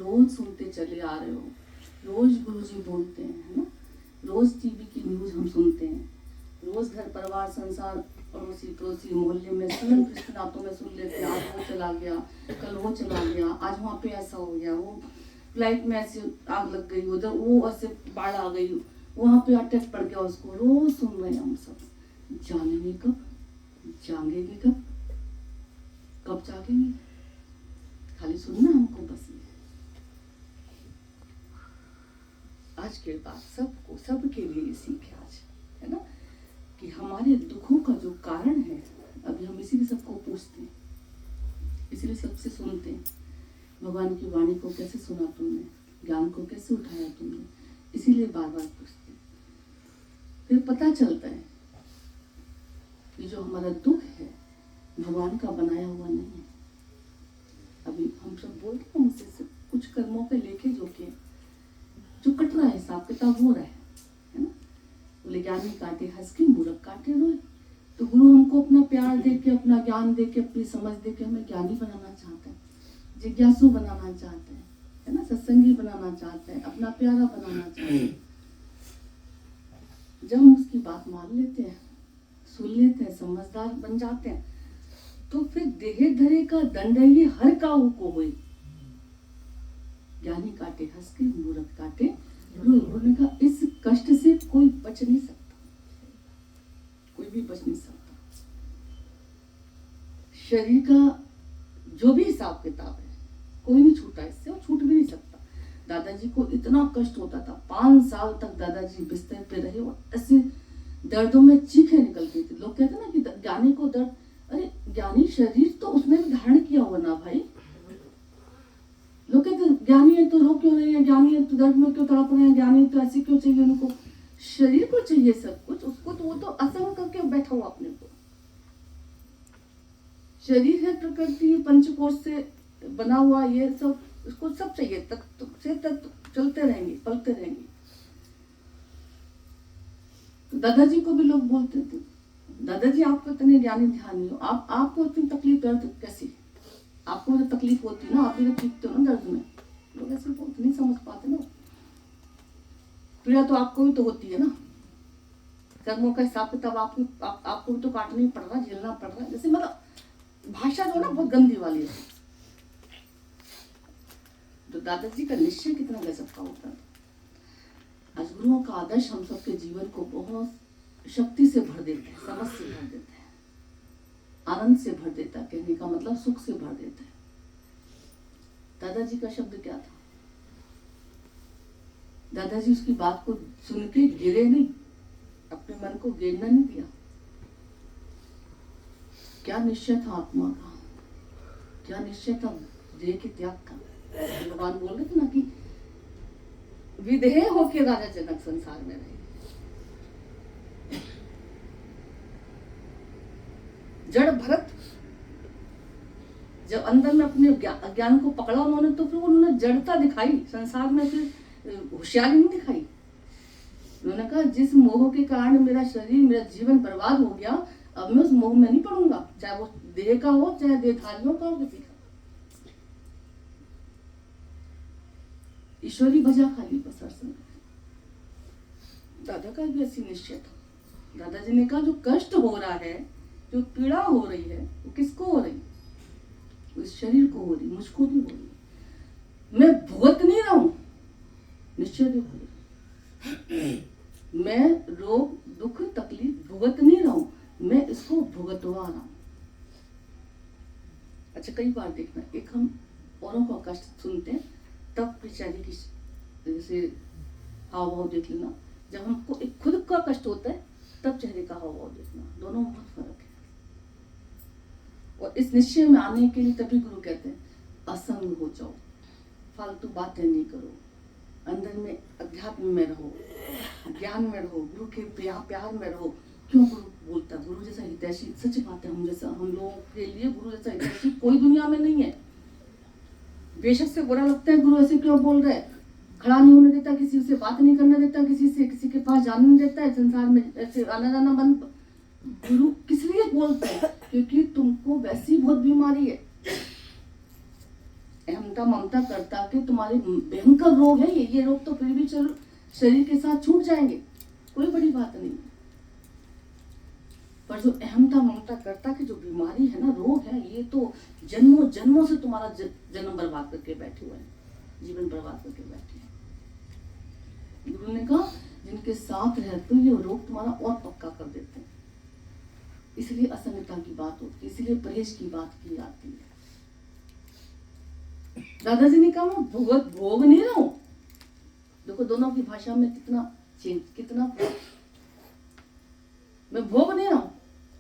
रोज सुनते चले आ रहे हो, रोज गुरुजी बोलते हैं, है ना, रोज टीवी की न्यूज हम सुनते हैं, रोज घर परिवार संसार पड़ोसी पड़ोसी मोहल्ले में स्वयं रिश्तेनातों में सुन लेते हैं, आज वो चला गया, कल वो चला गया, आज वहाँ पे ऐसा हो गया, वो फ्लाइट में ऐसे आग लग गई, उधर वो ऐसे बाढ़ आ गई, वहाँ पे अटैक पड़ गया उसको, रोज सुन रहे हैं हम सब। जानेंगे कब, जागेंगे कब, कब जागेंगे? खाली सुनना हमको बस। ये आज के बाद सबको, सबके लिए ये सीख है आज, है ना, कि हमारे दुखों का जो कारण है, अभी हम इसीलिए सबको पूछते हैं, इसीलिए सबसे सुनते हैं, भगवान की वाणी को कैसे सुना तुमने, ज्ञान को कैसे उठाया तुमने, इसीलिए बार बार पूछते हैं। फिर पता चलता है कि जो हमारा दुख है भगवान का बनाया हुआ नहीं है। अभी हम सब बोलते हैं हमसे कुछ कर्मों पे लेके जो कट रहा है, हिसाब किताब हो रहा है ना, बोले ज्ञानी काटे हंस के मूर्ख काटे रोए। तो गुरु हमको अपना प्यार दे के, अपना ज्ञान दे के, अपनी समझ दे के हमें ज्ञानी बनाना चाहता है, जिज्ञासु बनाना चाहते हैं, है ना, सत्संगी बनाना चाहते हैं, अपना प्यारा बनाना चाहते हैं। जब हम उसकी बात मान लेते हैं, सुन लेते हैं, समझदार बन जाते हैं, तो फिर देहे धरे का दंड ये हर काहू को हुई। ज्ञानी काटे हंस के मूर्ख काटे रोए। उन्होंने कहा इस कष्ट से कोई बच नहीं सकता, कोई भी बच नहीं सकता। शरीर का जो भी हिसाब किताब है कोई नहीं छूटा इससे, और छूट भी नहीं सकता। दादाजी को इतना कष्ट होता था, 5 साल तक दादाजी बिस्तर पे रहे और ऐसे दर्दों में चीखें निकलती थी। लोग कहते ना कि ज्ञानी को दर्द, अरे ज्ञानी शरीर तो उसने भी धारण किया हुआ ना भाई। लोग कहते ज्ञानी है तो रो क्यों रहे हैं, ज्ञानी है तो दर्द में क्यों तड़प रहे हैं, ज्ञानी तो ऐसे क्यों चाहिए उनको। शरीर को चाहिए सब कुछ, उसको तो वो तो असंग करके बैठा हुआ अपने को। शरीर है प्रकृति पंचकोश से बना हुआ, ये सब उसको सब चाहिए, तक से तक चलते रहेंगे, पलते रहेंगे। तो दादाजी को भी लोग बोलते थे, दादाजी आप तो इतने ज्ञानी ध्यानी हो, आपको इतनी तकलीफ दर्द कैसी, आपको जो तकलीफ होती है ना, आप भी तो चीखते हो ना दर्द में। लोग ऐसे बोलते, नहीं समझ पाते ना, पीड़ा तो आपको भी तो होती है ना, कर्मों का हिसाब किताब आपको भी तो काटना ही पड़ रहा है, झेलना पड़ रहा है। जैसे मतलब भाषा जो ना बहुत गंदी वाली है। तो दादाजी का निश्चय कितना गजब का होता है। आज गुरुओं का आदर्श हम सबके जीवन को बहुत शक्ति से भर देते हैं, समझ से भर देते हैं, आनंद से भर देता है। कहने का मतलब सुख से भर देता है। दादाजी का शब्द क्या था? दादाजी उसकी बात को सुन के गिरे नहीं, अपने मन को गिरना नहीं दिया। क्या निश्चय था आत्मा का, क्या निश्चय था देह के त्याग का। भगवान बोल रहे थे ना कि विदेह होके राजा जनक संसार में रहे। जड़ भरत जब अंदर में अपने ज्ञान को पकड़ा उन्होंने, तो फिर उन्होंने जड़ता दिखाई संसार में, फिर होशियारी नहीं दिखाई। उन्होंने कहा जिस मोह के कारण मेरा शरीर, मेरा जीवन बर्बाद हो गया, अब मैं उस मोह में नहीं पड़ूंगा, चाहे वो देह का हो, चाहे देहधारियों का हो, किसी का। ईश्वरी भजा खाली बस अर्सन। दादा का भी ऐसी निश्चय था। दादाजी ने कहा जो कष्ट हो रहा है, जो पीड़ा हो रही है, वो किसको हो रही? उस शरीर को हो रही, मुझको नहीं हो रही। मैं भुगत नहीं रहा हूं, निश्चय देखो, मैं रोग दुख तकलीफ भुगत नहीं रहा हूं, मैं इसको भुगतवा रहा हूं। अच्छा, कई बार देखना, एक हम औरों का कष्ट सुनते हैं, तब बेचारी की जैसे हाव भाव देख लेना। जब हमको एक खुद का कष्ट होता है, तब चेहरे का हाव भाव देखना, दोनों बहुत फर्क है। और इस निश्चय में आने के लिए तभी गुरु कहते हैं असंग हो जाओ, फालतू बातें नहीं करो, अंदर में अध्यात्म में रहो, ज्ञान में रहो, गुरु के प्यार में रहो। क्यों गुरु बोलता है, गुरु जैसा हितैषी, सच बात है, हम लोगों के लिए गुरु जैसा हितैषी कोई दुनिया में नहीं है। बेशक से बुरा लगता है गुरु ऐसे क्यों बोल रहा है, खड़ा नहीं होने देता, किसी से बात नहीं करने देता, किसी के पास जाने नहीं देता है, संसार में ऐसे आना जाना बंद। गुरु किस लिए बोलते हैं? क्योंकि तुमको वैसी बहुत बीमारी है, अहम अहंता ममता करता के तुम्हारे भयंकर रोग है ये रोग तो फिर भी चलो शरीर के साथ छूट जाएंगे, कोई बड़ी बात नहीं। पर जो अहंता ममता करता की जो बीमारी है ना, रोग है, ये तो जन्मों जन्मों से तुम्हारा जन्म बर्बाद करके बैठे हुए हैं, जीवन बर्बाद करके बैठे हैं। गुरु ने कहा जिनके साथ रहते हो ये रोग तुम्हारा और पक्का कर देते हैं। इसलिए असंगता की बात होती है, इसलिए परहेज की बात की जाती है। दादाजी ने कहा मैं भोग नहीं रहा हूं। देखो दोनों की भाषा में कितना चेंज, कितना मैं भोग नहीं रहा हूं,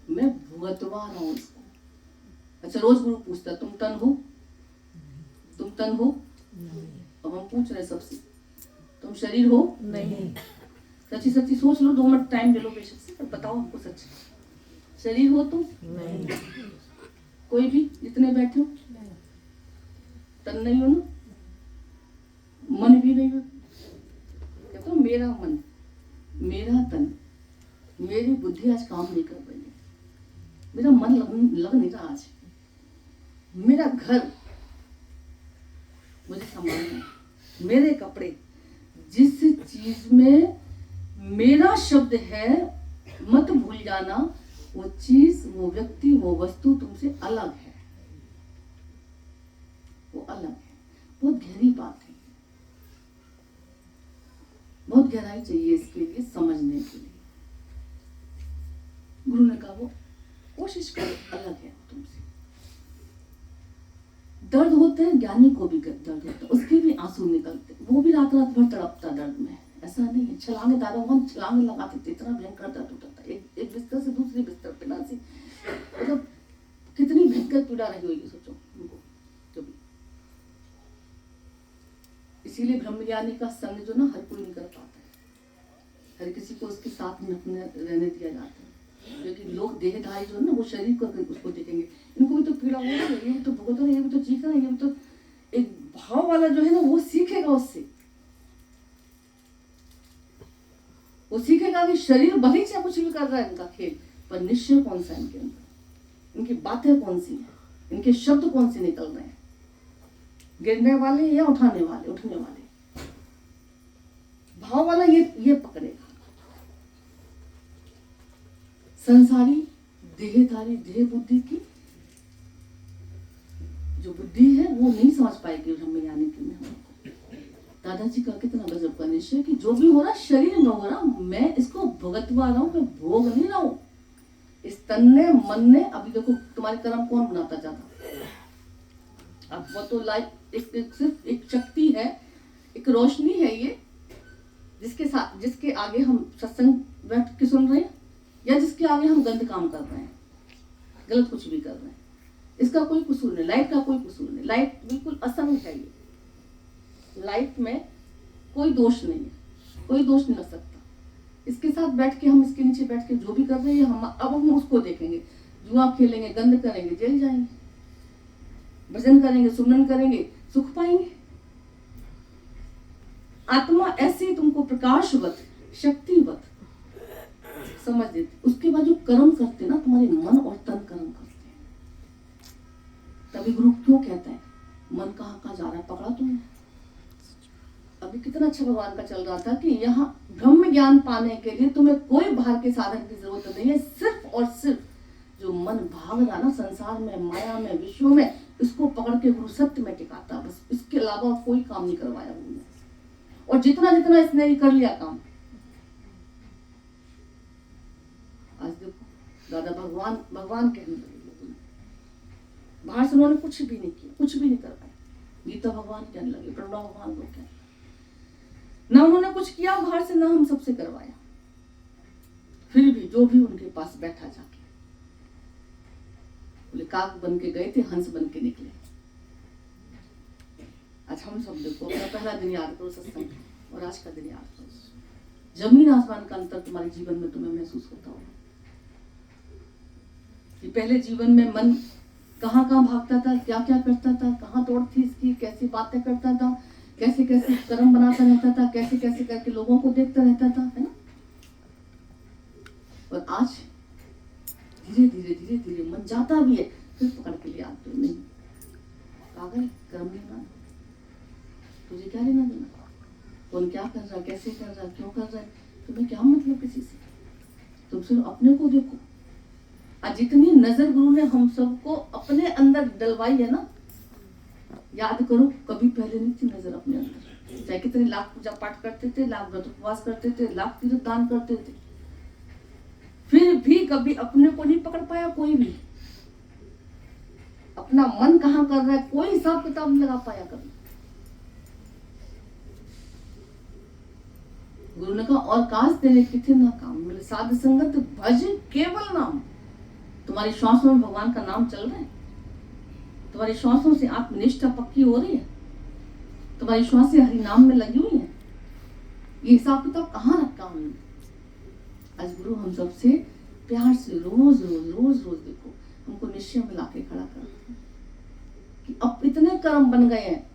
मैं भुगतवा रहा हूं इसको। अच्छा, रोज गुरु पूछता तुम तन हो, तुम तन हो? अब हम पूछ रहे सबसे, तुम शरीर हो? नहीं। सच्ची सच्ची सोच लो, 2 मिनट टाइम ले लो बेशक से, पर बताओ हमको सच, शरीर हो तुम? नहीं। कोई भी जितने बैठे हो? तन नहीं हो ना, मन भी नहीं हो। कहते हो मेरा मन, मेरा तन, मेरी बुद्धि आज काम नहीं कर रही है, मेरा मन लग नहीं रहा आज, मेरा घर मुझे संभालना है, मेरे कपड़े, जिस चीज में मेरा शब्द है मत भूल जाना, वो चीज, वो व्यक्ति, वो वस्तु तुमसे अलग है, वो अलग है। बहुत गहरी बात है, बहुत गहराई चाहिए इसके लिए, समझने के लिए। गुरु ने कहा वो कोशिश करो, अलग है तुमसे। दर्द होते हैं, ज्ञानी को भी दर्द होता है, उसके भी आंसू निकलते, वो भी रात रात भर तड़पता दर्द में, ऐसा नहीं है। छलांगे दादा वहां छलांगे लगाते थे, इतना भयंकर दर्द होता था, एक बिस्तर से दूसरे बिस्तर पे ना सी, मतलब कितनी भयंकर पीड़ा रही होगी, सोचो उनको कभी। इसीलिए ब्रह्मज्ञानी का संग जो ना हर कोई नहीं कर पाता है, हर किसी को उसके साथ में रहने दिया जाता है। क्योंकि लोग देहधारी जो है ना, वो शरीर को उसको देखेंगे, इनको भी तो पीड़ा हो रही है, ये भी तो भुगत रहा है, ये भी तो चीख रहा है, ये भी तो, एक भाव वाला जो है ना वो सीखेगा उससे, वो सीखेगा कि शरीर भले से कुछ भी कर रहा है इनका खेल, पर निश्चय कौन सा है इनके अंदर, इनकी बातें कौन सी है, इनके शब्द कौन से निकल रहे हैं, गिरने वाले या उठाने वाले, उठने वाले, भाव वाला ये पकड़ेगा। संसारी देहधारी देह बुद्धि की जो बुद्धि है वो नहीं समझ पाएगी ब्रह्मज्ञानी की में। दादाजी का कितना गजब का निश्चय कि जो भी हो रहा शरीर में हो रहा, मैं इसको भुगतवा रहा हूं, मैं भोग नहीं रहा हूं। इस तन ने, मन ने, अभी देखो तुम्हारे कर्म कौन बनाता जाता, अब वो तो लाइफ सिर्फ एक शक्ति है, एक रोशनी है ये, जिसके आगे हम सत्संग बैठ के सुन रहे हैं, या जिसके आगे हम गंद काम कर रहे हैं, गलत कुछ भी कर रहे हैं, इसका कोई कसूर नहीं, लाइट का कोई कसूर नहीं, लाइट बिल्कुल असंग है ये, लाइट में कोई दोष नहीं है, कोई दोष नहीं लग सकता। इसके साथ बैठ के हम, इसके नीचे बैठ के जो भी कर रहे हैं हम, अब हम उसको देखेंगे, जुआ खेलेंगे, गंद करेंगे, जेल जाएंगे, भजन करेंगे, सुमरन करेंगे, सुख पाएंगे। आत्मा ऐसे तुमको प्रकाशवत, शक्तिवत समझ देती। उसके बाद जो कर्म करते ना, तुम्हारे मन और तन कर्म करते हैं। तभी गुरु क्यों कहता है मन कहाँ जा रहा है, पकड़ा तुमने। अभी कितना अच्छा भगवान का चल रहा था कि यहाँ ब्रह्म ज्ञान पाने के लिए तुम्हें कोई बाहर के साधन की जरूरत नहीं है, सिर्फ और सिर्फ जो मन भाग रहा ना संसार में, माया में, विश्व में, इसको पकड़ के गुरु सत्य में टिकाता, बस इसके अलावा कोई काम नहीं करवाया गुरु ने। और जितना जितना इसने कर लिया काम, आज देखो दादा भगवान कहने लगे, बाहर से उन्होंने कुछ भी नहीं किया, कुछ भी नहीं कर पाए। गीता भगवान कहने लगे, प्रणव भगवान लोग कहने, ना उन्होंने कुछ किया बाहर से, ना हम सबसे करवाया, फिर भी जो भी उनके पास बैठा जाके बोले काक बन के गए थे, हंस बन के निकले। आज हम सब देखो अपना पहला दिन याद करो सत्संग, और आज का दिन याद करो। जमीन आसमान का अंतर तुम्हारे जीवन में तुम्हें महसूस होता होगा कि पहले जीवन में मन कहाँ भागता था, क्या क्या करता था, कहाँ दौड़ थी इसकी, कैसी बातें करता था, कैसे कैसे कर्म बनाता रहता था, कैसे कैसे करके लोगों को देखता रहता था, है ना। और आज धीरे धीरे धीरे धीरे मन जाता भी है, फिर पकड़ के लिए आते नहीं, पागल कर्म नहीं बना, तुझे क्या लेना देना, कौन क्या कर रहा है, कैसे कर रहा है, क्यों कर रहा है, तुम्हें क्या मतलब किसी से। तुम सिर्फ अपने को देखो। आज जितनी नजर गुरु ने हम सबको अपने अंदर डलवाई है ना, याद करो कभी पहले नहीं थी नजर अपने अंदर। चाहे कितने लाख पूजा पाठ करते थे, लाख व्रत उपवास करते थे, लाख तीर्थ दान करते थे, फिर भी कभी अपने को नहीं पकड़ पाया कोई भी। अपना मन कहाँ कर रहा है कोई हिसाब किताब नहीं लगा पाया कभी। गुरु ने कहा और काश तेरे किथे ना काम मिले, साध संगत भज केवल नाम। तुम्हारी श्वासों में भगवान का नाम चल रहा है, तुम्हारी श्वासों से आत्मनिष्ठा पक्की हो रही है, तुम्हारी श्वासें हरि नाम में लगी हुई है, ये हिसाब किताब कहाँ रखा हमने। आज गुरु हम सबसे प्यार से रोज रोज रोज रोज देखो हमको निश्चय में लाके खड़ा कर कि अब इतने कर्म बन गए हैं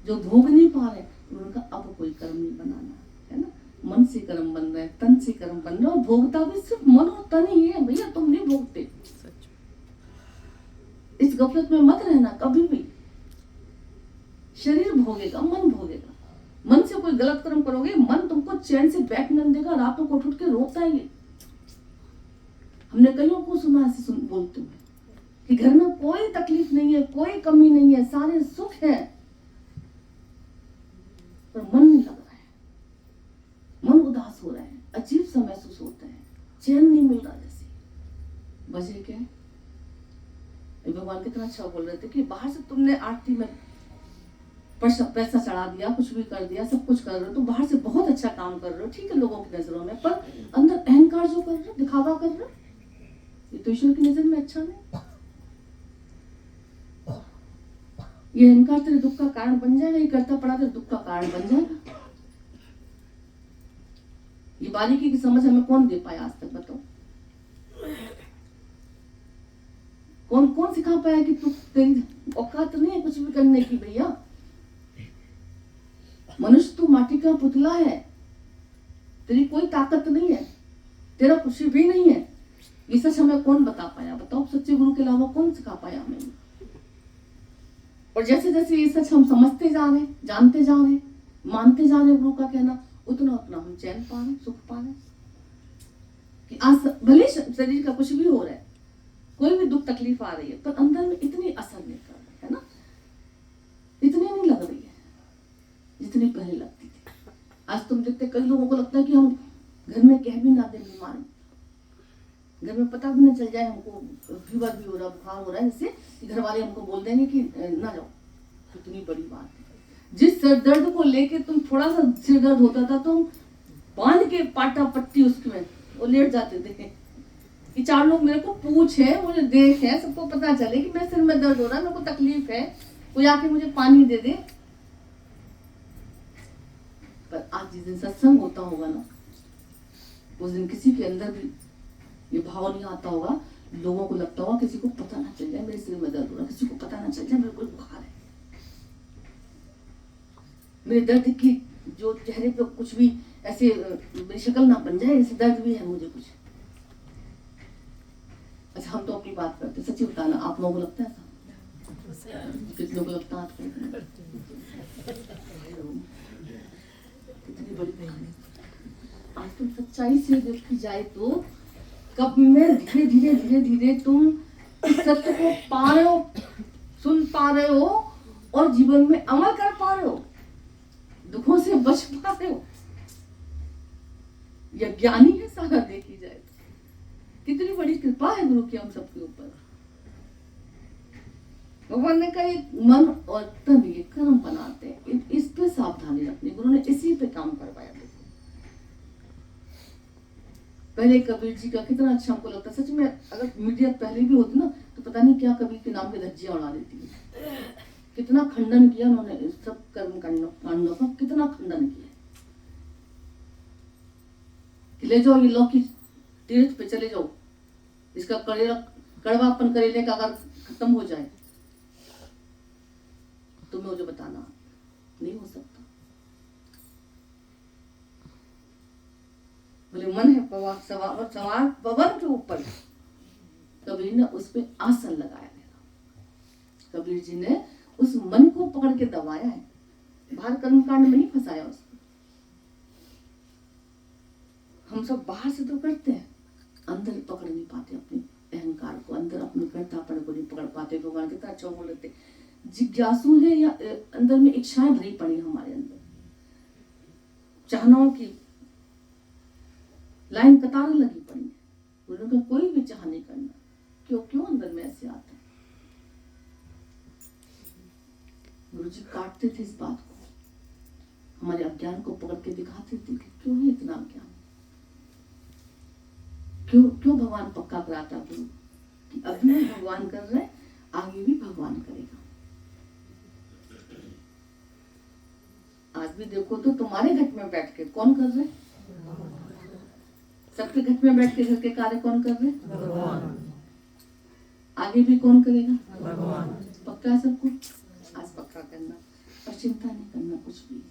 जो भोग नहीं पा रहे। उनका अब कोई कर्म नहीं बनाना है ना, मन से कर्म बन रहे हैं, तन से कर्म बन रहे हैं, और भोगता भी सिर्फ मन और तन ही है भैया, तुम नहीं भोगते। इस गफलत में मत रहना कभी भी। शरीर भोगेगा, मन भोगेगा। मन से कोई गलत कर्म करोगे, मन तुमको चैन से बैठने नहीं देगा, रातों को उठ के रोता है। हमने कईयों को सुना ऐसे बोलते हुए कि घर में कोई तकलीफ नहीं है, कोई कमी नहीं है, सारे सुख है, पर मन नहीं लग रहा है, मन उदास हो रहा है, अजीब सा महसूस होता है, चैन नहीं मिल रहा जैसे। वजह क्या है? भगवान कितना अच्छा बोल रहे थे कि बाहर से तुमने आरती में पैसा चढ़ा दिया, कुछ भी कर दिया, सब कुछ कर रहे हो, तो बाहर से बहुत अच्छा काम कर रहे हो, ठीक है लोगों की नजरों में, पर अंदर अहंकार जो कर रहे हो, दिखावा कर रहे हो, ये तो ईश्वर की नजर में अच्छा नहीं। ये अहंकार तेरे दुख का कारण बन जाएगा, ये करता पड़ा तेरे दुख का कारण बन जाएगा। ये बारीकी की समझ हमें कौन दे पाया आज तक, बताओ? कौन कौन सिखा पाया कि तू तेरी औकात नहीं है कुछ भी करने की भैया। मनुष्य तू माटी का पुतला है, तेरी कोई ताकत नहीं है, तेरा कुछ भी नहीं है। ये सच हमें कौन बता पाया, बताओ? सच्चे गुरु के अलावा कौन सिखा पाया हमें? और जैसे जैसे ये सच हम समझते जा रहे, जानते जा रहे, मानते जा रहे गुरु का कहना, उतना उतना हम चैन पा रहे, सुख पा रहे कि आज भले शरीर का कुछ भी हो रहा है, कोई भी दुख तकलीफ आ रही है, पर अंदर में इतनी असर नहीं कर रही है ना, इतनी नहीं लग रही है जितनी पहले लगती थी। आज तुम देखते कई लोगों को लगता है कि हम घर में कह भी ना दे बीमार, घर में पता भी ना चल जाए हमको फीवर भी हो रहा, बुखार हो रहा है, जिससे घर वाले हमको बोल देंगे कि ना जाओ, कितनी बड़ी बात है। जिस सिर दर्द को लेके तुम थोड़ा सा सिर दर्द होता था तो बांध के पाटा पट्टी उसमें वो लेट जाते थे कि चार लोग मेरे को पूछे, मुझे देखे, सबको पता चले कि मेरे सिर में दर्द हो रहा है, मेरे को तकलीफ है, कोई आके मुझे पानी दे दे। पर आज जिस दिन सत्संग होता होगा ना, उस दिन किसी के अंदर भी ये भाव नहीं आता होगा, लोगों को लगता होगा किसी को पता ना चल जाए मेरे सिर में दर्द हो रहा है, किसी को पता ना चल जाए मेरे को बुखार है, मेरे दर्द की जो चेहरे पे कुछ भी ऐसे मेरी शक्ल ना बन जाए, ऐसे दर्द भी है मुझे कुछ। अच्छा हम तो अपनी बात करते, सच्ची बताना, आप लोगों को लगता है ऐसा? कितनों को लगता है? कितनी बड़ी कहानी। आज तुम सच्चाई से देखी जाए तो कब में धीरे धीरे धीरे धीरे तुम सत्य को पा रहे हो, सुन पा रहे हो और जीवन में अमल कर पा रहे हो, दुखों से बच पा रहे हो। यह ज्ञानी है सारा देखी जाए तो। कितनी बड़ी कृपा है गुरु की हम सबके ऊपर। भगवान ने कहा मन और तन ये कर्म बनाते हैं, इस पे सावधानी रखनी, गुरु ने इसी पे काम करवाया। पहले कबीर जी का कितना अच्छा हमको लगता, सच में अगर मीडिया पहले भी होती ना तो पता नहीं क्या कबीर के नाम पे धज्जियां उड़ा देती है। कितना खंडन किया उन्होंने, सब कर्म कांडों का कितना खंडन किया कि ले जाओ ये लौकी तीर्थ पे चले जाओ, इसका कड़वापन करेले का अगर खत्म हो जाए तो मुझे बताना, नहीं हो सकता। बोले मन है सवार पवन के ऊपर, कबीर ने उस पे आसन लगाया गया। कबीर जी ने उस मन को पकड़ के दबाया है। बाहर कर्मकांड में नहीं फंसाया उसको। हम सब बाहर से तो करते हैं, अंदर पकड़ नहीं पाते अपने अहंकार को, अंदर अपने कर्तापन को नहीं पकड़ पाते। भगवान कितना अच्छा बोल रहे थे, जिज्ञासु है या अंदर में इच्छाएं भरी पड़ी हमारे अंदर, चाहनाओं की लाइन कतार लगी पड़ी है, उन्होंने कोई भी चाह नहीं करना। क्यों अंदर में ऐसे आता है? गुरु जी काटते थे इस बात को, हमारे अज्ञान को पकड़ के दिखाते थे कि क्यों है इतना अज्ञान, क्यों भगवान पक्का कराता गुरु कि अभी भी भगवान कर रहे, आगे भी भगवान करेगा। आज भी देखो तो तुम्हारे घर में बैठ के कौन कर रहे? सबके घर में बैठ के घर के कार्य कौन कर रहे? भगवान। आगे भी कौन करेगा? भगवान। पक्का है सबको? आज पक्का करना और चिंता नहीं करना कुछ भी।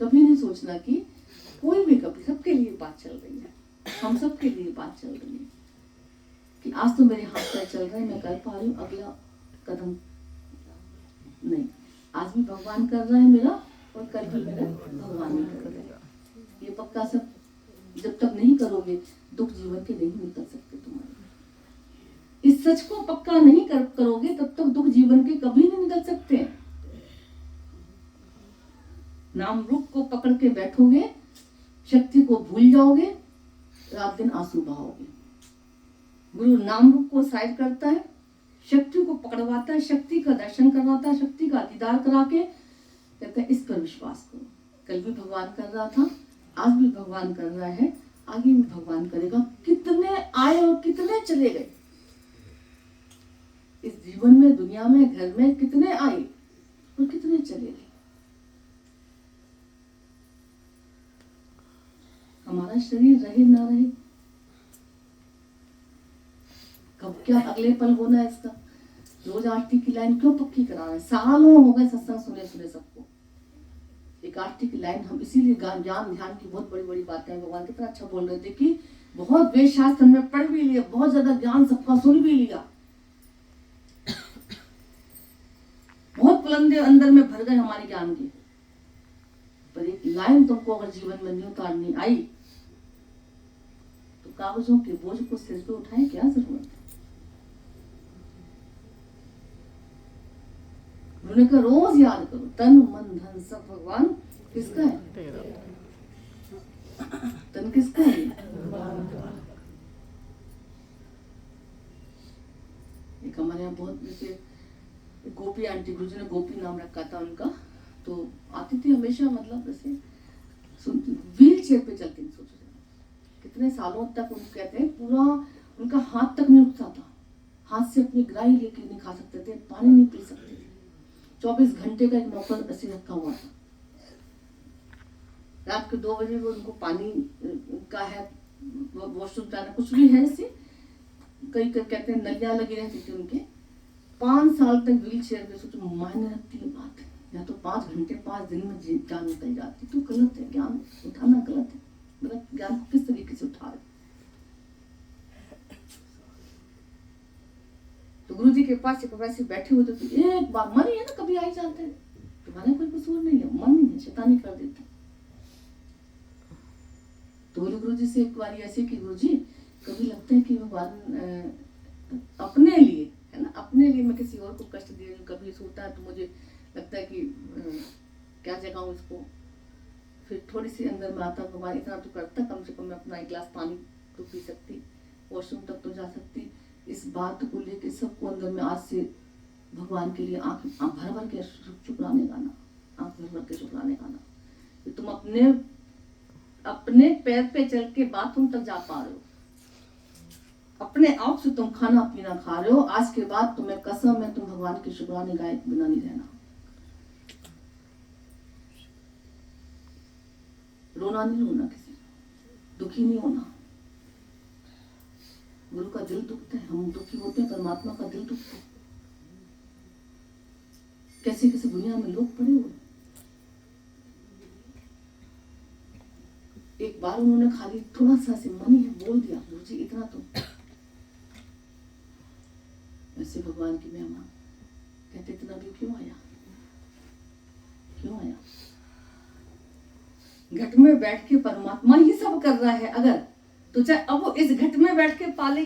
कभी नहीं सोचना कि कोई भी, कभी सबके लिए बात चल रही है, हम सबके लिए बात चल रही है कि आज तो मेरे हाथ पैर चल रहे हैं, मैं कर पा रही हूँ, अगला कदम नहीं। आज भी भगवान कर रहा है मेरा, और कल भी मेरा भगवान ही कर रहा है। ये पक्का सब जब तक नहीं करोगे, दुख जीवन के नहीं निकल सकते तुम्हारे। इस सच को पक्का नहीं करोगे, तब तक दुख जीवन के कभी नहीं निकल सकते। नाम रूप को पकड़ के बैठोगे, शक्ति को भूल जाओगे, रात दिन आंसू बहाओगे। गुरु नाम रूप को साइड करता है, शक्ति को पकड़वाता है, शक्ति का दर्शन करवाता है, शक्ति का दीदार करा के कहता है इस पर विश्वास करो। कल भी भगवान कर रहा था, आज भी भगवान कर रहा है, आगे भी भगवान करेगा। कितने आए और कितने चले गए इस जीवन में, दुनिया में, घर में, कितने आए और कितने चले गए। हमारा शरीर रहे ना रहे, कब क्या अगले पल होना है इसका। रोज आरती की लाइन क्यों पक्की करा रहे हैं? सालों हो गए सत्संग सुने सुने सबको। एक आरती की लाइन हम इसीलिए ज्ञान ध्यान की बहुत बड़ी बड़ी बातें हैं। भगवान कितना अच्छा बोल रहे थे कि बहुत वेद शास्त्र में पढ़ भी लिया, बहुत ज्यादा ज्ञान सबका सुन भी लिया, बहुत पुलंदे अंदर में भर गए हमारे ज्ञान के, पर एक लाइन तुमको अगर जीवन में नहीं उतारनी आई तो कागजों के बोझ को सिर पे उठाए क्या जरूरत है। उन्होंने कहा रोज याद करो, तन मन धन सब भगवान किसका है? तन किसका है? एक हमारे यहाँ बहुत जैसे गोपी आंटी, गुरुजी ने गोपी नाम रखा था उनका, तो आती थी हमेशा, मतलब जैसे व्हील चेयर पे चलती थी। सोचो कितने सालों तक उनको कहते हैं पूरा उनका हाथ तक नहीं उठता था, हाथ से अपनी ग्राही लेके नहीं खा सकते थे, पानी नहीं पी सकते थे। 24 घंटे का एक नौकर ऐसे रखा हुआ था। रात के 2 बजे वो उनको पानी का है, वॉशरूम जाना कुछ भी है, ऐसे कई कहते हैं नलियां लगी रहती थी उनके। 5 साल तक व्हील चेयर में। सोचो मायने रखती है बात, या तो 5 घंटे 5 दिन में जान निकल जाती, तो गलत है। ज्ञान उठाना गलत है, मतलब ज्ञान को किस तरीके से उठा रहे। तो गुरु जी के पास वैसे बैठे हुए तो एक बार मन ही है ना, कभी आ ही जाते हैं, तुम्हारा कोई कसूर नहीं है, मन ही है, शैतानी कर देता। तो बोले गुरु जी से एक बार ऐसे कि गुरु जी कभी लगता है कि भगवान अपने लिए है ना, अपने लिए मैं किसी और को कष्ट दे रही हूँ। कभी सोता है तो मुझे लगता है कि क्या जगाऊं इसको। फिर थोड़ी सी अंदर में आता, भगवान इतना तो करता, कम से कम मैं अपना 1 गिलास पानी तो पी सकती, वॉशरूम तक तो जा सकती। इस बात को लेके सबको अंदर में आज से भगवान के लिए आंख भर भर के शुक्राने गाना, आंख भर भर के शुक्राने गाना कि तुम अपने पैर पे चल के बाथरूम तक जा पा रहे हो, अपने आप से तुम खाना पीना खा रहे हो। आज के बाद तुम्हें कसम है, तुम भगवान के शुक्राने गाए बिना नहीं रहना। रोना नहीं, रोना किसी को, दुखी नहीं होना। गुरु का दिल दुखता है, हम दुखी होते हैं, परमात्मा का दिल दुखता है। कैसे कैसे दुनिया में लोग पड़े हुए। एक बार उन्होंने खाली थोड़ा सा से मन ही बोल दिया, गुरु जी इतना तो। वैसे भगवान की मेहमान कहते इतना भी क्यों आया, क्यों आया? घट में बैठ के परमात्मा ही सब कर रहा है। अगर तो चाहे अब वो इस घट में बैठ के पाले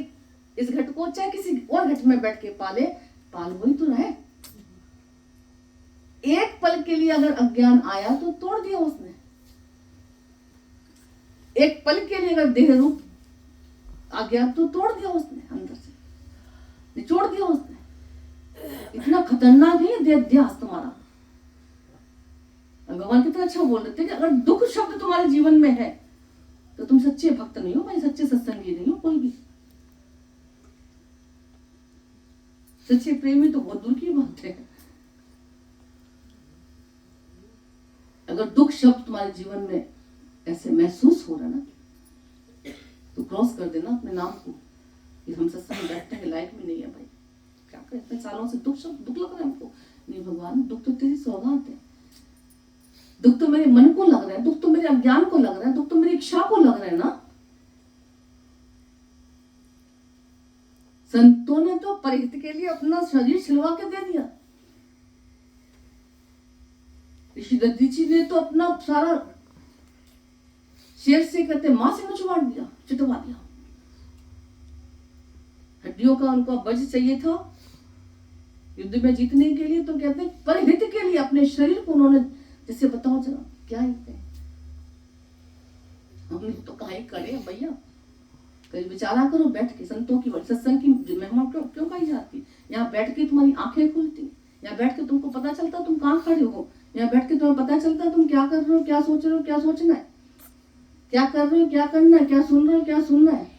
इस घट को, चाहे किसी और घट में बैठ के पाले, पाल वही तो रहे। एक पल के लिए अगर अज्ञान आया तो तोड़ दिया उसने। एक पल के लिए अगर देह रूप आ गया तो तोड़ दिया उसने, अंदर से निचोड़ दिया उसने। इतना खतरनाक है ये देहास तुम्हारा। भगवान कितना अच्छा बोल रहे थे कि अगर दुख शब्द तुम्हारे जीवन में है तो तुम सच्चे भक्त नहीं हो भाई, सच्चे सत्संगी नहीं हो कोई भी। सच्चे प्रेमी तो बहुत दूर की बात है। अगर दुख शब्द तुम्हारे जीवन में ऐसे महसूस हो रहा ना, तो क्रॉस कर देना अपने नाम को कि हम सत्संग बैठने के लायक भी नहीं है भाई। क्या करें, इतने सालों से दुख शब्द, दुख लग रहा है हमको। नहीं भगवान, दुख तो तेरी सौगात है। दुख तो मेरे मन को लग रहा है, दुख तो मेरे अज्ञान को लग रहा है, दुख तो मेरी इच्छा को लग रहा है ना। संतों ने तो परहित के लिए अपना शरीर छिलवा के दे दिया। ऋषि दत्ती जी ने तो अपना सारा शेर से कहते मां से नुचवा दिया, चिटवा दिया। हड्डियों का उनको वज्र चाहिए था युद्ध में जीतने के लिए, तो कहते हैं परहित के लिए अपने शरीर को उन्होंने, जैसे बताओ जरा क्या है। हमने तो काहे करे भैया, कहीं विचारा करो बैठ के। संतों की सत्संग की महिमा क्यों कही जाती। यहाँ बैठ के तुम्हारी आंखें खुलती, यहाँ बैठ के तुमको पता चलता तुम कहाँ खड़े हो, यहाँ बैठ के तुम्हें पता चलता तुम क्या कर रहे हो, क्या सोच रहे हो, क्या सोचना है, क्या कर रहे हो, क्या करना है, क्या सुन रहे हो, क्या सुनना है,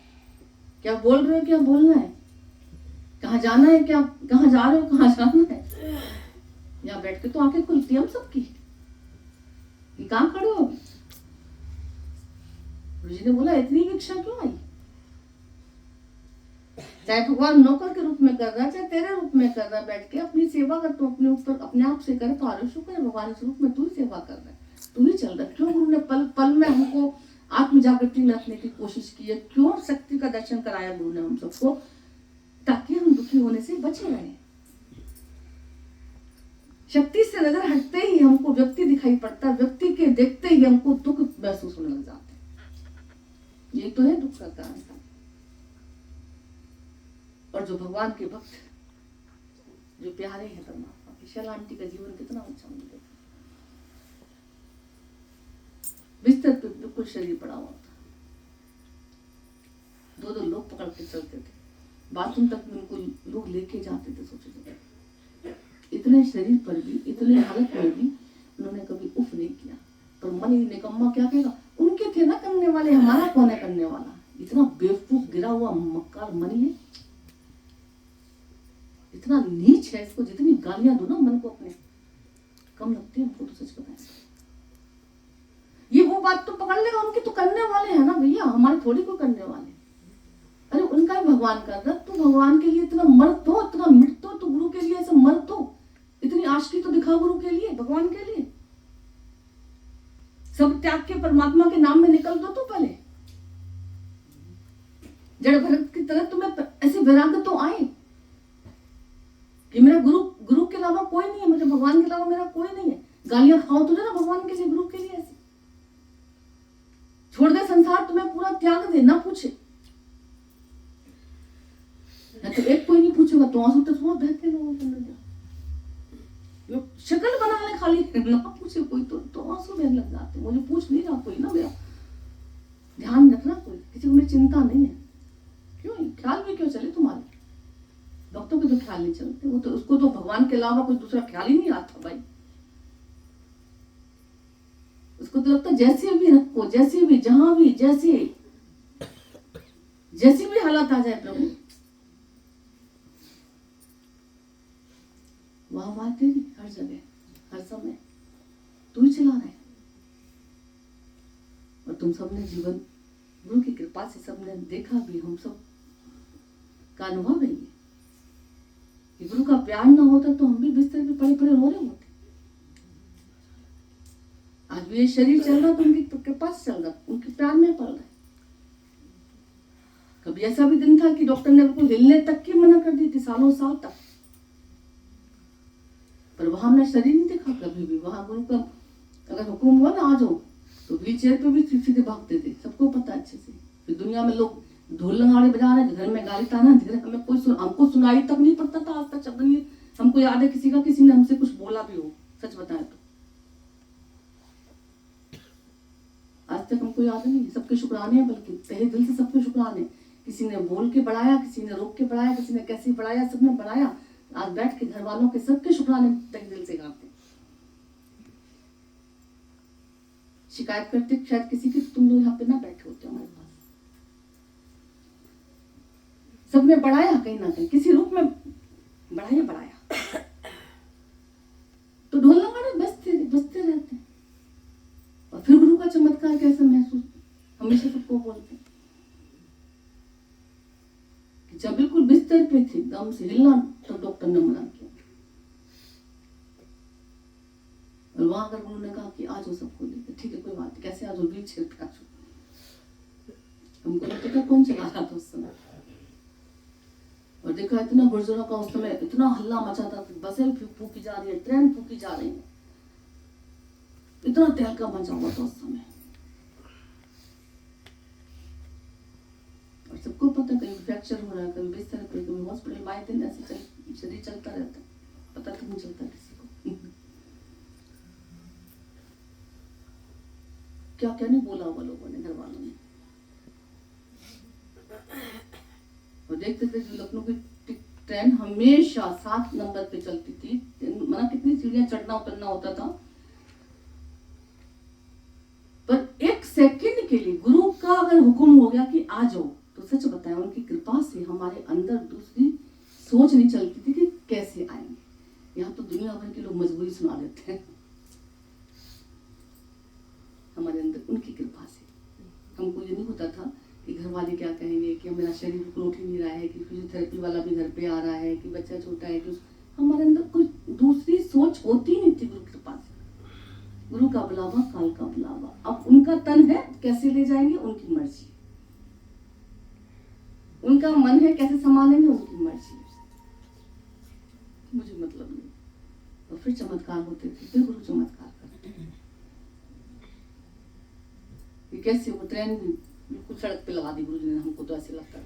क्या बोल रहे हो, क्या बोलना है, कहाँ जाना है, क्या कहाँ जा रहे हो, कहाँ जाना है। यहाँ बैठ के तो आंखें खुलती हम सबकी। कहाँ खड़े हो? गुरु जी ने बोला इतनी इच्छा क्यों आई? चाहे भगवान नौकर के रूप में कर रहा है, चाहे तेरे रूप में कर रहा है, बैठ के अपनी सेवा कर, तो अपने ऊपर अपने आप से करे तो आरो शुक्र है। भगवान इस रूप में तू ही सेवा कर रहा है, तू ही चल रहा है। क्यों गुरु ने पल पल में हमको आत्म जागृति में रखने की कोशिश की है? क्यों शक्ति का दर्शन कराया गुरु ने हम सबको? ताकि हम दुखी होने से बचे रहें। शक्ति से नजर हटते ही हमको व्यक्ति दिखाई पड़ता है, व्यक्ति के देखते ही हमको दुख महसूस होने लग जाते हैं। ये तो है दुख का कारण। और जो भगवान के भक्त, जो प्यारे हैं परमात्मा के, शैला आंटी का जीवन कितना अच्छा मिले। बिस्तर पे बिल्कुल शरीर पड़ा हुआ था, दो लोग पकड़ के चलते थे, बाथरूम तक में उनको लोग लेके जाते थे। सोचे इतने शरीर पर भी, इतने हालत में भी उन्होंने कभी उफ नहीं किया। पर मन ही निकम्मा क्या कहेगा, उनके थे ना करने वाले, हमारा कौन है करने वाला। इतना बेवकूफ गिरा हुआ मक्कार मन है, इतना नीच है। इसको जितनी गालियां दो ना मन को अपने कम लगती है हमको, तो सच बताएं। ये वो बात तो पकड़ लेगा, उनके तो करने वाले हैं ना भैया, हमारे थोड़ी को करने वाले। अरे उनका ही भगवान कर रहा, तू भगवान के लिए इतना मर दो, इतना मिट दो, तू गुरु के लिए ऐसा मर दो, इतनी आशिकी तो दिखा गुरु के लिए, भगवान के लिए। सब त्याग के परमात्मा के नाम में निकल दो। तो पहले जड़ भरत की तरह तुम्हें ऐसे वैराग्य तो आए कि मेरा गुरु के अलावा कोई नहीं है, मुझे भगवान के अलावा मेरा कोई नहीं है। गालियां खाओ तुझे ना भगवान के लिए, गुरु के लिए, ऐसे छोड़ दे संसार, तुम्हें पूरा त्याग दे, ना पूछे। तो एक कोई नहीं पूछेगा तो आंसू तो बहुत बहते लोगों के अंदर, शक्ल बना ले खाली, ना पूछे कोई तो आंसू बहने लग जाते। मुझे पूछ नहीं रहा कोई ना, मेरा ध्यान रखना, कोई किसी को मेरी चिंता नहीं है। क्यों ख्याल भी क्यों चले तुम्हारे भक्तों के तो ख्याल नहीं चलते। वो तो उसको तो भगवान के अलावा कोई दूसरा ख्याल ही नहीं आता भाई। उसको तो लगता जैसे भी रखो, जैसे भी, जहां भी, जैसी भी हालत आ जाए प्रभु, वाह तेरी हर जगह, हर समय तू ही चला रहा है। और तुम सबने जीवन गुरु की कृपा से सबने देखा भी, हम सब का अनुभव है ये। गुरु का प्यार ना होता तो हम भी बिस्तर पे पड़े पड़े रो रहे होते। आज भी ये शरीर चल रहा तो उनकी कृपा से चल रहा, उनके प्यार में पड़ रहा है। कभी ऐसा भी दिन था कि डॉक्टर ने बिल्कुल हिलने तक की मना कर दी थी, सालों साल तक। पर वहां हमने शरीर नहीं देखा कभी भी। वहां गुरु का अगर हुक्म हुआ ना आ जाओ तो व्हील चेयर पे भी सीधे भागते थे, सबको पता अच्छे से। फिर दुनिया में लोग ढोल नगाड़े बजा रहे, घर में गाली ताना दे रहे, हमें हमको सुनाई तक नहीं पड़ता था आज तक शब्द नहीं हमको याद है किसी का, किसी ने हमसे कुछ बोला भी हो, सच बताए तो आज तक हमको याद नहीं। सबके शुक्राने हैं, बल्कि तहे दिल से सबके शुक्राने। किसी ने बोल के बढ़ाया, किसी ने रोक के बढ़ाया, किसी ने कैसे बढ़ाया, सबने बढ़ाया। आज बैठ के घर वालों के सबके शुक्राने तहे दिल से गाते। शिकायत करते शायद किसी की, तुम लोग यहाँ पे ना बैठे होते हमारे पास। सबने बढ़ाया कहीं ना कहीं, किसी रूप में बढ़ाया। तो ढोल नगाड़े बजते रहते। और फिर गुरु का चमत्कार कैसा महसूस, हमेशा सबको बोलते कि जब बिल्कुल बिस्तर पे थे, दम से हिलना, तो डॉक्टर ने मना किया। और वहां अगर गुरु ने कहा कि आज वो सबको लेकर, ठीक है कोई बात नहीं, कैसे आज वो व्हील चेयर पे आज हमको नहीं पता कौन चला रहा था उस समय। और देखा इतना बुजुर्गों का उस समय इतना हल्ला मचा था, बसें फूकी जा रही है, ट्रेन फूकी जा रही है, इतना तहलका मचा हुआ था उस समय। और सबको पता कहीं फ्रैक्चर हो रहा है, कभी बिस्तर पे, कभी हॉस्पिटल, बाई दिन ऐसे शरीर चलता रहता, पता तक नहीं चलता किसी को। क्या क्या नहीं बोला हुआ लोगों ने, घर वालों ने। और देखते थे जो लखनऊ की ट्रेन हमेशा 7 नंबर पे चलती थी, मना कितनी सीढ़ियां चढ़ना उतरना होता था, पर 1 सेकंड के लिए गुरु का अगर हुक्म हो गया कि आ जाओ, तो सच बताएं उनकी कृपा से हमारे अंदर दूसरी सोच नहीं चलती थी कि कैसे आएंगे। यहाँ तो दुनिया भर के लोग मजबूरी सुना देते हैं, हमारे अंदर उनकी कृपा से हमको ये नहीं होता था कि घर वाले क्या कहेंगे, कि मेरा शरीर बिल्कुल उठ ही नहीं रहा है, कि फिजियोथेरेपी वाला भी घर पे आ रहा है, कि बच्चा छोटा है, कि हमारे अंदर कोई दूसरी सोच होती नहीं थी। गुरु कृपा से, गुरु का बुलावा काल का बुलावा। अब उनका तन है, कैसे ले जाएंगे उनकी मर्जी, उनका मन है कैसे संभालेंगे उनकी मर्जी, मुझे मतलब नहीं। और फिर चमत्कार होते थे, फिर गुरु चमत्कार करते। कैसे वो ट्रेन बिल्कुल सड़क पे लगा दी गुरु जी ने, हमको तो ऐसे लगता है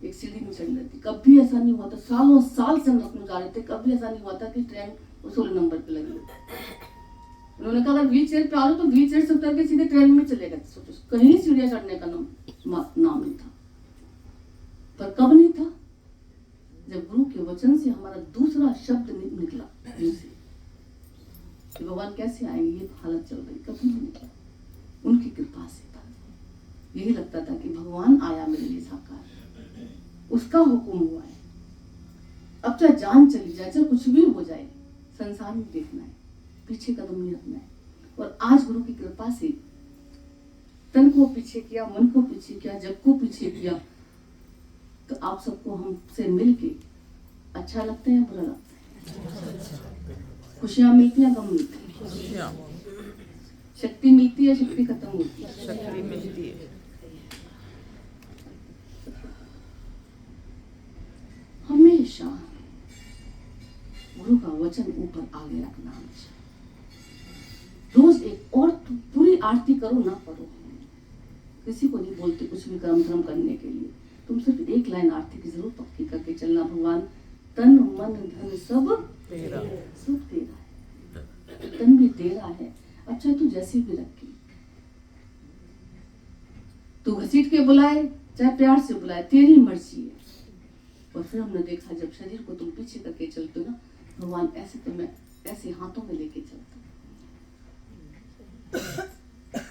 एक सीढ़ी नहीं चढ़ रही थी। कभी ऐसा नहीं हुआ था, सालों साल से हम लखनऊ जा रहे थे, कभी ऐसा नहीं हुआ था कि ट्रेन 16 नंबर पे लगी। उन्होंने कहा अगर व्हील चेयर पे आ लो तो व्हील चेयर से उतर के सीधे ट्रेन में चले गए। सोचो, कहीं सीढ़ियां चढ़ने का नाम नहीं था। पर कब नहीं था, जब गुरु के वचन से हमारा दूसरा शब्द निकला कि भगवान कैसे आएंगे, ये हालत चल रही, कभी नहीं निकला उनकी कृपा से। यही लगता था कि भगवान आया मेरे लिए साकार, उसका हुक्म हुआ है। अब चाहे जान चली जाए, चाहे कुछ भी हो जाए, संसार में देखना है, पीछे कदम नहीं रखना है। और आज गुरु की कृपा से तन को पीछे किया, मन को पीछे किया, जग को पीछे किया, तो आप सबको हमसे मिलके अच्छा लगता है, बुरा लगता है? खुशियां मिलती हैं, गम मिलती है, शक्ति मिलती है, शक्ति खत्म होती है, शक्ति मिलती है। हमेशा गुरु का वचन ऊपर आगे रखना। हमेशा रोज एक और पूरी आरती करो ना करो, किसी को नहीं बोलते कुछ भी कर्म धर्म करने के लिए, तुम सिर्फ एक लाइन आरती की जरूर पक्की करके चलना। भगवान तन मन धन सब तेरा है, तन भी तेरा है, अच्छा तू जैसे भी रखे, तू घसीट के बुलाए चाहे प्यार से बुलाए, तेरी मर्जी है। और फिर हमने देखा जब शरीर को तुम पीछे करके चलते हो ना, भगवान ऐसे तुम्हें ऐसे हाथों में लेके चलते।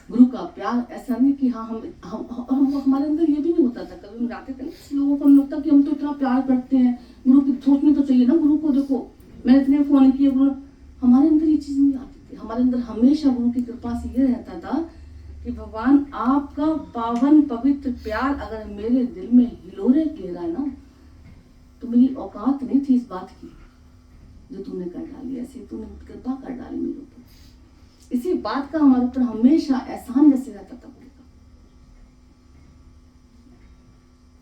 गुरु का प्यार ऐसा नहीं कि हाँ हम हमारे अंदर ये भी नहीं होता था। कभी हम जाते थे ना किसी लोगों को, हम लगता कि हम तो इतना प्यार करते हैं, गुरु की सोचनी तो चाहिए ना, गुरु को देखो मैंने इतने फोन किए, गुरु, हमारे अंदर ये चीज नहीं आती थी। हमारे अंदर हमेशा गुरु की कृपा से ये रहता था कि भगवान आपका पावन पवित्र प्यार अगर मेरे दिल में हिलोरे ले रहा है ना, तो मेरी औकात नहीं थी इस बात की जो तूने कर डाली, ऐसे तूने कृपा कर डाली मेरे ऊपर। इसी बात का हमारे ऊपर हमेशा एहसान जैसे रहता था गुरु का।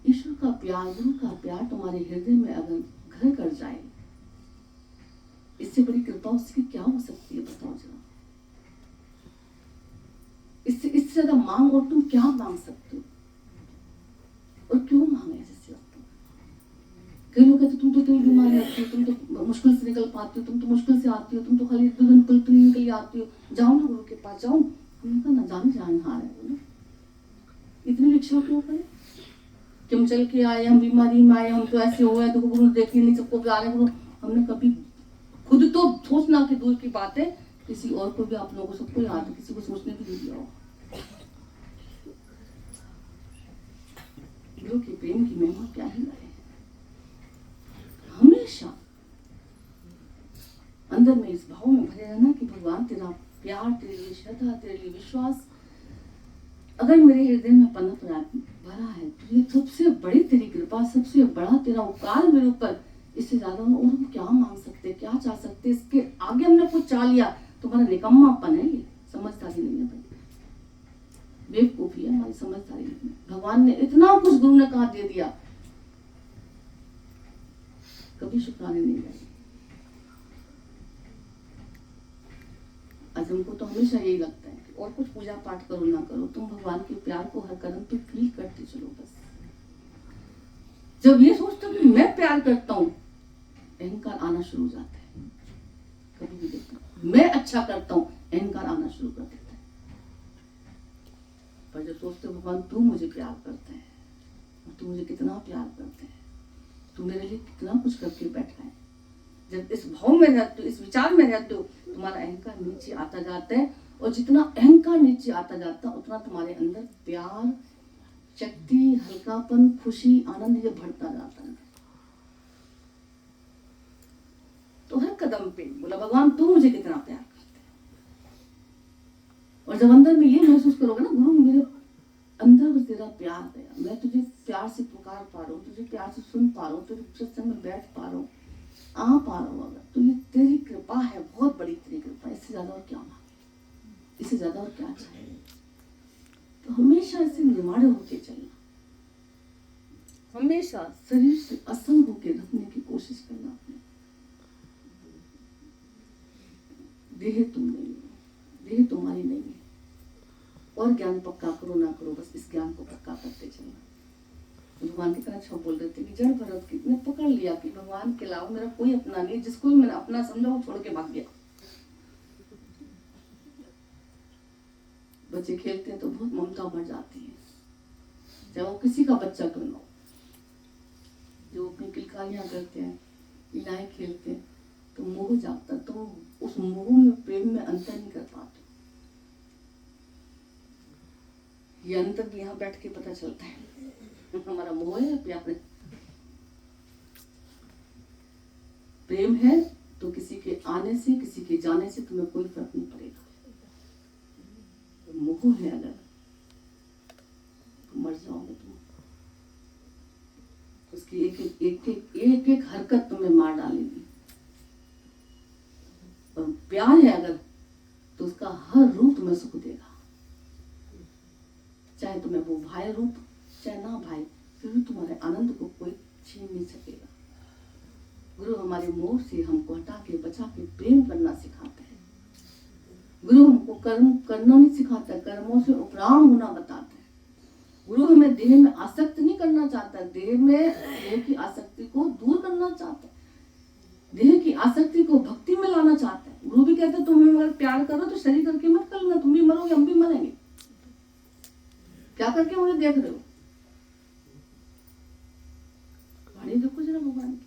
ईश्वर का प्यार, गुरु का प्यार तुम्हारे हृदय में अगर घर कर जाए इससे बड़ी कृपा उसकी क्या हो सकती है, बताओ जरा। इससे ज्यादा मांग, और तुम क्या मांग सकते हो, और क्यों मांगे ऐसे वक्त। कई लोग कहते तुम तो इतनी बीमारी आती हो, तुम तो मुश्किल से निकल पाती हो, तुम तो मुश्किल से आती हो, तुम तो खाली 2 दिन कल तो नहीं निकल आती हो, जाओ ना गुरु के पास जाओ। उनका ना जान हार है ना, इतनी इच्छा क्यों करें कि हम चल के आए, हम बीमारी में आए, हम तो ऐसे हो गए, तो गुरु देख ही नहीं सबको आ रहे गुरु। हमने कभी खुद तो सोचना की दूर की बात है, किसी और को भी, आप लोगों को सबको याद है, किसी को सोचने भी नहीं दिया हो। गुरु के प्रेम की महिमा क्या ही है। हमेशा अंदर में इस भाव में भरे रहना कि भगवान तेरा प्यार, तेरे लिए श्रद्धा, तेरे लिए विश्वास अगर मेरे हृदय में पनप भरा है, तो ये सबसे बड़ी तेरी कृपा, सबसे बड़ा तेरा उपकार मेरे ऊपर। इससे ज्यादा और हम क्या मांग सकते, क्या चाह सकते। इसके आगे हमने कुछ चाह लिया, तुम्हारा निकम्मापन है, ये समझदारी नहीं है भाई, बेवकूफी है, हमारी समझदारी नहीं। भगवान ने इतना कुछ गुरु ने कहा दे दिया, कभी शुक्राने नहीं गए। आज हमको तो हमेशा यही लगता है कि और कुछ पूजा पाठ करो ना करो, तुम भगवान के प्यार को हर कदम पे फील करते चलो बस। जब ये सोचते हो कि मैं प्यार करता हूँ, अहंकार आना शुरू हो जाता है। कभी भी देखना, मैं अच्छा करता हूँ, अहंकार आना शुरू कर देता है। पर जब सोचते हो भगवान तू मुझे प्यार करता है, और तू मुझे कितना प्यार करता है, तू मेरे लिए कितना कुछ करके बैठा है, जब इस भाव में रहते हो, इस विचार में रहते हो, तुम्हारा अहंकार नीचे आता जाता है। और जितना अहंकार नीचे आता जाता है, उतना तुम्हारे अंदर प्यार, शक्ति, हल्कापन, खुशी, आनंद ये बढ़ता जाता है। तो हर कदम पे बोला भगवान तू मुझे कितना प्यार करता है। और जब अंदर में ये महसूस करोगे ना, गुरु मेरे अंदर तेरा प्यार है, मैं तुझे प्यार से पुकार पा रहा हूँ, तुझे प्यार से सुन पा रहा हूँ, तुझे सत्संग में बैठ पा रहा हूँ, आ पा रहा हूँ, अगर तो ये तेरी कृपा है, बहुत बड़ी तेरी कृपा। इससे ज्यादा और क्या मांगे, इससे ज्यादा और क्या चाहिए। तो हमेशा ऐसे निमाड़े होके चलना, हमेशा शरीर से असंग होके रखने की कोशिश करना अपने। देह तुम नहीं हो, देह तुम्हारी नहीं है। और ज्ञान पक्का करो ना करो, बस इस ज्ञान को पक्का करते चलना। भगवान की तरह अच्छा बोल रहे थे कि जड़ भरत की ने पकड़ लिया कि भगवान के अलावा मेरा कोई अपना नहीं, जिसको भी मैंने अपना समझा वो छोड़ के भाग गया। बच्चे खेलते हैं तो बहुत ममता बढ़ जाती है, चाहे वो किसी का बच्चा क्यों ना हो। जो अपनी किलकारियां करते हैं, लीलाएं खेलते हैं, तो मोह जागता, तो उस मोह में प्रेम में अंतर नहीं कर पाते। ये अंतर भी यहाँ बैठ के पता चलता है। हमारा मोह है, प्यार है, प्रेम है, तो किसी के आने से, किसी के जाने से तुम्हें कोई फर्क नहीं पड़ेगा। मोह है अगर, तो मर जाओगे तुम। उसकी एक हरकत तुम्हें मार डालेगी। और प्यार है अगर, तो उसका हर रूप तुम्हें सुख देगा। चाहे तुम्हें वो भाई रूप, चाहे ना भाई, फिर भी तुम्हारे आनंद को कोई छीन नहीं सकेगा। गुरु हमारे मोह से हमको हटा के, बचा के प्रेम करना सिखाता है। गुरु हमको कर्म करना नहीं सिखाता, कर्मों से उपराम होना बताता है। गुरु हमें देह में आसक्त नहीं करना चाहता, देह की आसक्ति को दूर करना चाहता है, देह की आसक्ति को भक्ति में लाना चाहता है। गुरु भी कहते हैं तुम अगर प्यार करो तो शरीर करके मत करना, तुम भी मरोगे हम भी मरेंगे। क्या करके मुझे देख रहे हो? वाणी देखो जरा भगवान की।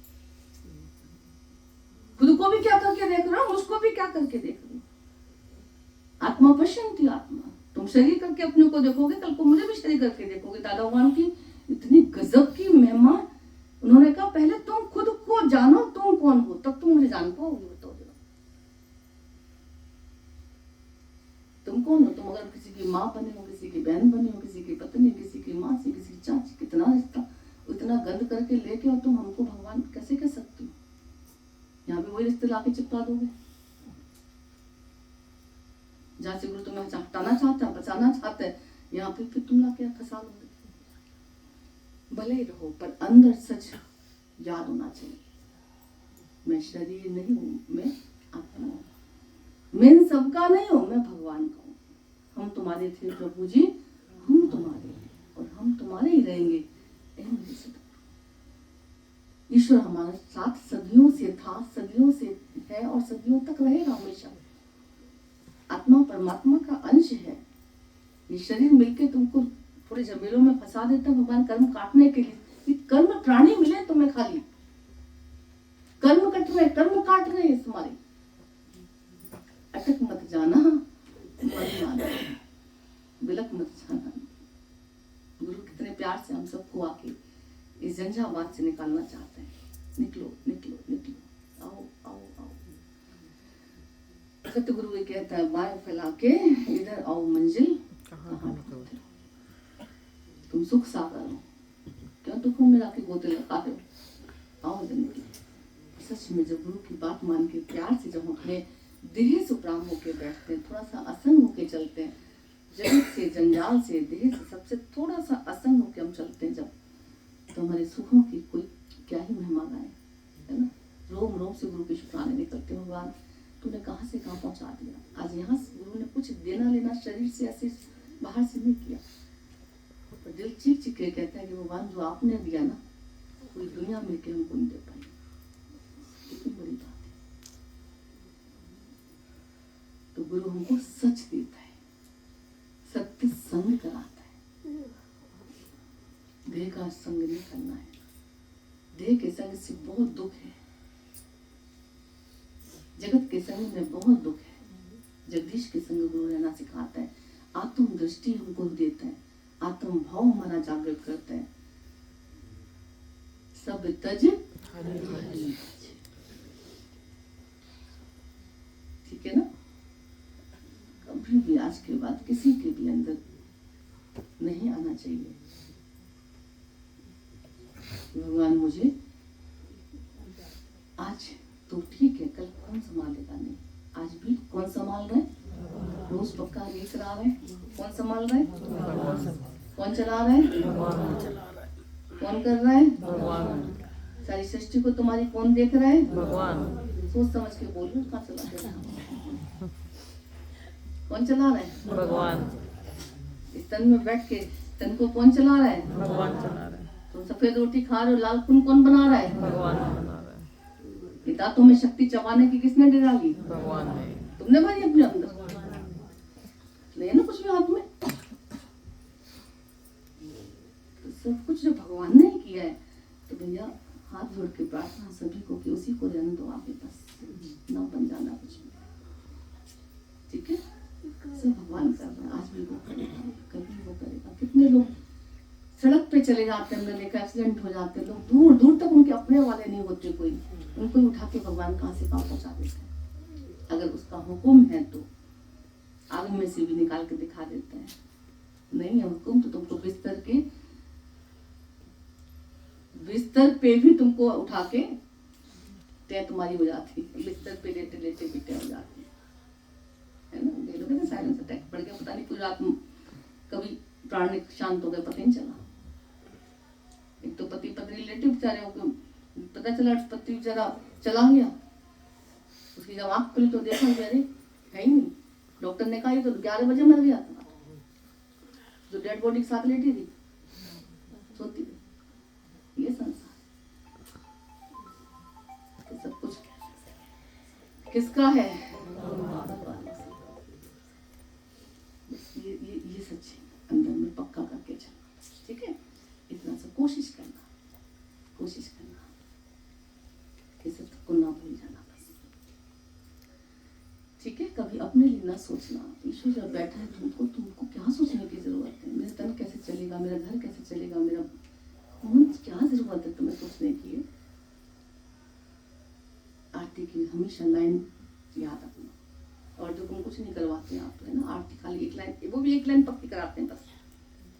खुद को भी क्या करके देख रहे हो, मुझको भी क्या करके देख रहे हो। आत्मा पश्यन्ति आत्मा, तुम शरीर करके अपने को देखोगे, कल को मुझे भी शरीर करके देखोगे। दादा भगवान की इतनी गजब की महिमा। उन्होंने कहा पहले तुम खुद को जानो तुम कौन हो, तब तुम मुझे जान पाओगे। बताओ जरा तुम कौन हो। तुम अगर किसी की माँ बने हो, किसी की बहन बने हो, किसी की पत्नी, किसी की माँ से, किसी की चाची, कितना रिश्ता इतना गंद करके लेके और तुम हमको भगवान कैसे कह सकते हो। यहाँ पे वही रिश्ते लाके चिपका दोगे। जहाँ से गुरु तुम्हें हटाना चाहता है, बचाना चाहता है, यहाँ पे फिर तुम लाके फंसा दोगे। भले ही रहो पर अंदर सच याद होना चाहिए। मैं शरीर नहीं हूँ, मैं आत्मा हूँ। मैं इन सबका नहीं हूँ, मैं भगवान का हूँ। हम तुम्हारे थे प्रभु जी, हम तुम्हारे हैं और हम तुम्हारे ही रहेंगे। ऐ मेरे सतगुरु, ईश्वर हमारे साथ सदियों से था, सदियों से है और सदियों तक रहेगा हमेशा। आत्मा परमात्मा का अंश है। ये शरीर मिलके तुमको थोड़े झमेलों में फंसा देता है भगवान कर्म काटने के लिए। ये कर्म प्राणी मिले तुम्हें, खाली कर्म कट रहे, कर्म काट रहे हैं तुम्हारे। अटक मत जाना, मन माना, बिलक मत जाना। गुरु कितने प्यार से हम सबको आके इस झंझावात से निकालना चाहते हैं। निकलो निकलो निकलो, आओ आओ आओ। सतगुरु ये कहता है, बाएं फैला के इधर आओ, मंजिल कहाँ निकलो। तुम सुख सागर हो, क्यों दुखों में आके गोते लगा रहे हो? आओ इधर निकलो। सच में जब गुरु की बात मान के प्यार से जब अपने देह से उपराम होके बैठते हैं, थोड़ा सा असंग होके चलते हैं, जगत से, जंजाल से, देह से, सबसे थोड़ा सा असंग होके हम चलते हैं जब, तो हमारे सुखों की कोई क्या ही महिमा गाए, है ना। रोम रोम से गुरु के शुक्राने निकलते हैं। भगवान तूने कहाँ से कहाँ पहुँचा दिया। आज यहाँ से गुरु ने कुछ देना लेना शरीर से ऐसे बाहर से नहीं किया, पर दिल चीख चीख के कहता है कि भगवान जो आपने दिया ना, पूरी दुनिया मिलकर हमको नहीं दे पाई। कितनी बड़ी बात है। तो गुरु हमको सच देता है, सत्य संग कराता है। देह का संग नहीं करना है। देह के संग से बहुत दुख है, जगत के संग में बहुत दुख है। जगदीश के संग गुरु रहना सिखाता है। आत्म दृष्टि हमको देता है, आत्म भाव हमारा जागृत करता है। सब तज ठीक है ना। कभी भी आज के बाद किसी के भी अंदर नहीं आना चाहिए भगवान मुझे आज तो ठीक है, कल कौन संभालेगा। नहीं, आज भी कौन संभाल रहा है? रोज पक्का रेस करा रहे हैं। कौन संभाल रहा है? कौन चला रहा है? कौन कर रहा है? सारी सृष्टि को तुम्हारी कौन देख रहा है? भगवान। सोच समझ के बोलो, कहाँ चला रहा है? कौन चला रहा है? भगवान। इस तन में बैठ के तन को कौन चला रहा है? भगवान चला रहा है। तुम सफेद रोटी खा रहे हो, लाल खून कौन बना रहा है? भगवान बना रहा है। दांतों में शक्ति चबाने की किसने डाली? भगवान ने। तुमने भरी अपने अंदर, नहीं है ना कुछ भी हाथ में। तो सब कुछ जो भगवान ने ही किया है, तो भैया हाथ जोड़ के प्रार्थना सभी को कि उसी को रहने दो आगे, बस ना बन जाना कुछ भी। ठीक है, सब भगवान कर रहे हैं। आज भी वो करेगा, कभी वो करेगा। कितने लोग सड़क पे चले जाते हैं, हमने देखा एक्सीडेंट हो जाते हैं, लोग दूर दूर तक उनके अपने वाले नहीं होते, कोई उनको उठा के भगवान कहाँ से कहाँ पहुँचा देता है। अगर उसका हुक्म है तो आग में से भी निकाल के दिखा देता है। नहीं है हुक्म तो तुमको बिस्तर पे भी तुमको उठा के तय तुम्हारी हो जाती है। बिस्तर पे लेटे लेटे भी तय हो जाती है ना। ये लोग साइलेंस अटैक पड़ गया, पता नहीं पूरी रात कभी प्राण शांत हो गए, पता नहीं चला। एक तो पति पत्नी रिलेटिव बेचारे हो, पता चला पति बेचारा चला गया। उसकी जब आँख खुली तो देखा अरे है ही नहीं। डॉक्टर ने कहा ये तो 11 बजे मर गया था। जो डेड बॉडी के साथ लेटी थी, सोती थी। ये संसार तो सब कुछ किसका है? ये सच है, अंदर में पक्का करके चलना। ठीक है, इतना सा कोशिश करना कि सब को ना भूल जाना बस। ठीक है, कभी अपने लिए ना सोचना। ईश्वर जब बैठा है तुमको क्या सोचने की जरूरत है? मेरा तन कैसे चलेगा, मेरा घर कैसे चलेगा, मेरा मन, क्या जरूरत है तुम्हें सोचने की? आरती की हमेशा लाइन याद रखना। और जो तुम कुछ नहीं करवाते हैं आप, है ना, आरती खाली एक लाइन, वो भी एक लाइन पक्की कराते हैं बस।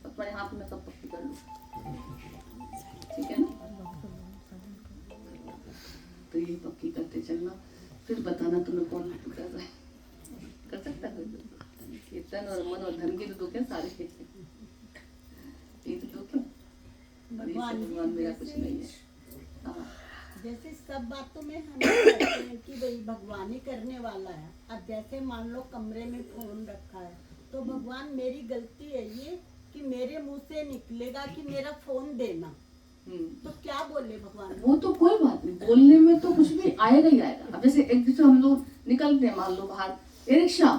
तुम्हारे हाथ में सब पक्की कर लो, ठीक है ना। तो ये पक्की करते चलना, फिर बताना तुम्हें कौन कर रहा है। कर सकता है ये तन और मन और धन के तो दुख है सारे, ये तो दुख है। भगवान मेरा कुछ नहीं है। जैसे सब बातों में हम ये कहते हैं कि भाई भगवान ही करने वाला है। अब जैसे मान लो कमरे में फोन रखा है तो भगवान मेरी गलती है ये कि मेरे मुंह से निकलेगा कि मेरा फोन देना, तो क्या बोले भगवान? वो तो कोई बात नहीं, बोलने में तो कुछ भी आएगा ही आएगा। अब जैसे एक दूसरे हम लोग निकलते हैं, मान लो बाहर ए रिक्शा,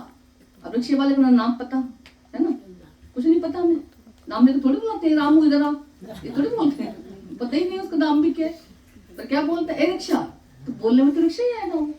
अब रिक्शे वाले का नाम पता है ना, कुछ नहीं पता हमें, नाम लेके थोड़ी बुलाते हैं रामू इधर आओ, ये थोड़ी बोलते हैं, पता ही नहीं उसका नाम भी क्या है, पर क्या बोलते हैं ए रिक्शा, तो बोलने में तो रिक्शा ही आएगा वो।